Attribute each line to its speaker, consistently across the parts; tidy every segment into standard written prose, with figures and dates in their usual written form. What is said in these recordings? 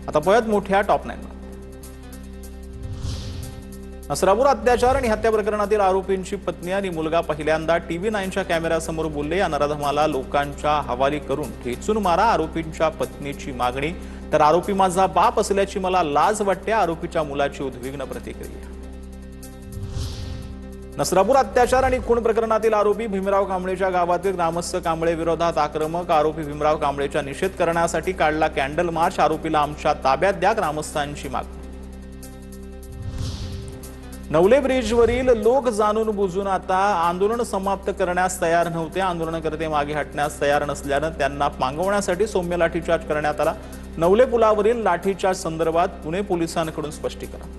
Speaker 1: आता पळत मोठ्या टॉप 9 नसरापूर अत्याचार आणि हत्या प्रकरणातील आरोपींची पत्नी आणि मुलगा पहिल्यांदा टीव्ही 9च्या कॅमेऱ्यासमोर बोलले। या नराधमाला लोकांच्या हवाली करून ठेचून मारा, आरोपींच्या पत्नीची मागणी। तर आरोपी माझा बाप असल्याची मला लाज वाटते, आरोपीच्या मुलाची उद्विग्न प्रतिक्रिया। नसरापूर अत्याचार आणि खून प्रकरणातील आरोपी भीमराव कांबळेच्या गावातील ग्रामस्थ कांबळे विरोधात आक्रमक। आरोपी भीमराव कांबळेचा निषेध करण्यासाठी काढला कॅन्डल मार्च। आरोपीला आमच्या ताब्यात द्या, ग्रामस्थांची मागणी। नवले ब्रिजवरील लोक जाणून बुजून आता आंदोलन समाप्त करण्यास तयार नव्हते। आंदोलनकर्ते मागे हटण्यास तयार नसल्याने त्यांना पांगवण्यासाठी सौम्य लाठीचार्ज करण्यात आला। नवले पुलावरील लाठीचार्ज संदर्भात पुणे पोलिसांकडून स्पष्टीकरण।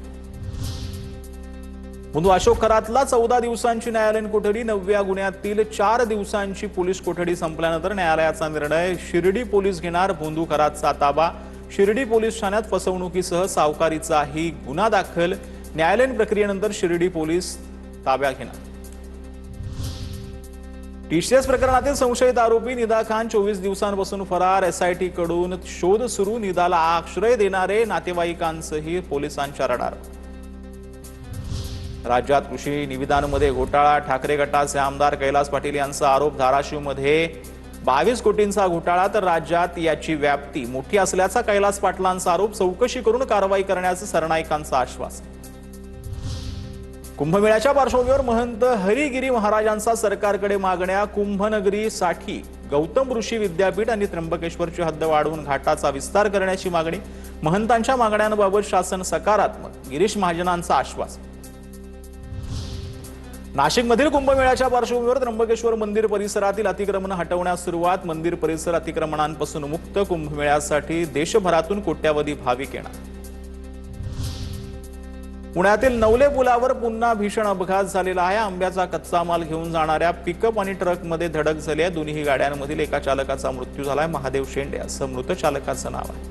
Speaker 1: मुंदू अशोक खरातला 14 दिवसांची न्यायालयीन कोठडी, 9व्या गुन्ह्यातील 4 दिवसांची पोलीस कोठडी संपल्यानंतर न्यायालयाचा निर्णय। शिर्डी पोलीस घेणार भोंदू खरातचा ताबा। शिर्डी पोलीस ठाण्यात फसवणुकीसह सावकारीचाही गुन्हा दाखल। न्यायालयीन प्रक्रियेनंतर शिर्डी पोलीस ताब्यात घेणार। टीसीएस प्रकरणातील संशयित आरोपी निदा खान 24 दिवसांपासून फरार। एसआयटी कडून शोध सुरू। निदाला आश्रय देणारे नातेवाईकांसही पोलिसांच्या रडार। राज्यात कृषी निविदांमध्ये घोटाळा। ठाकरे गटाचे आमदार कैलास पाटील यांचा आरोप। धाराशिवमध्ये 22 कोटींचा घोटाळा, तर राज्यात याची व्याप्ती मोठी असल्याचा कैलास पाटलांचा आरोप। चौकशी करून कारवाई करण्याचं सरनाईकांचं आश्वासन। कुंभमेळ्याच्या पार्श्वभूमीवर महंत हरिगिरी महाराजांचा सरकारकडे मागण्या। कुंभनगरीसाठी गौतम ऋषी विद्यापीठ आणि त्र्यंबकेश्वरची हद्द वाढवून घाटाचा विस्तार करण्याची मागणी। महंतांच्या मागण्यांबाबत शासन सकारात्मक, गिरीश महाजनांचा आश्वासन। नाशिकमधील कुंभमेळ्याच्या पार्श्वभूमीवर त्र्यंबकेश्वर मंदिर परिसरातील अतिक्रमण हटवण्यास सुरुवात। मंदिर परिसर अतिक्रमणांपासून मुक्त। कुंभमेळ्यासाठी देशभरातून कोट्यावधी भाविक येणार। पुण्यातील नवले पुलावर पुन्हा भीषण अपघात झालेला आहे। आंब्याचा कच्चा माल घेऊन जाणाऱ्या पिकअप आणि ट्रकमध्ये धडक झाली आहे। दोन्ही गाड्यांमधील एका चालकाचा मृत्यू झालाय। महादेव शेंडे असं मृत चालकाचं नाव आहे।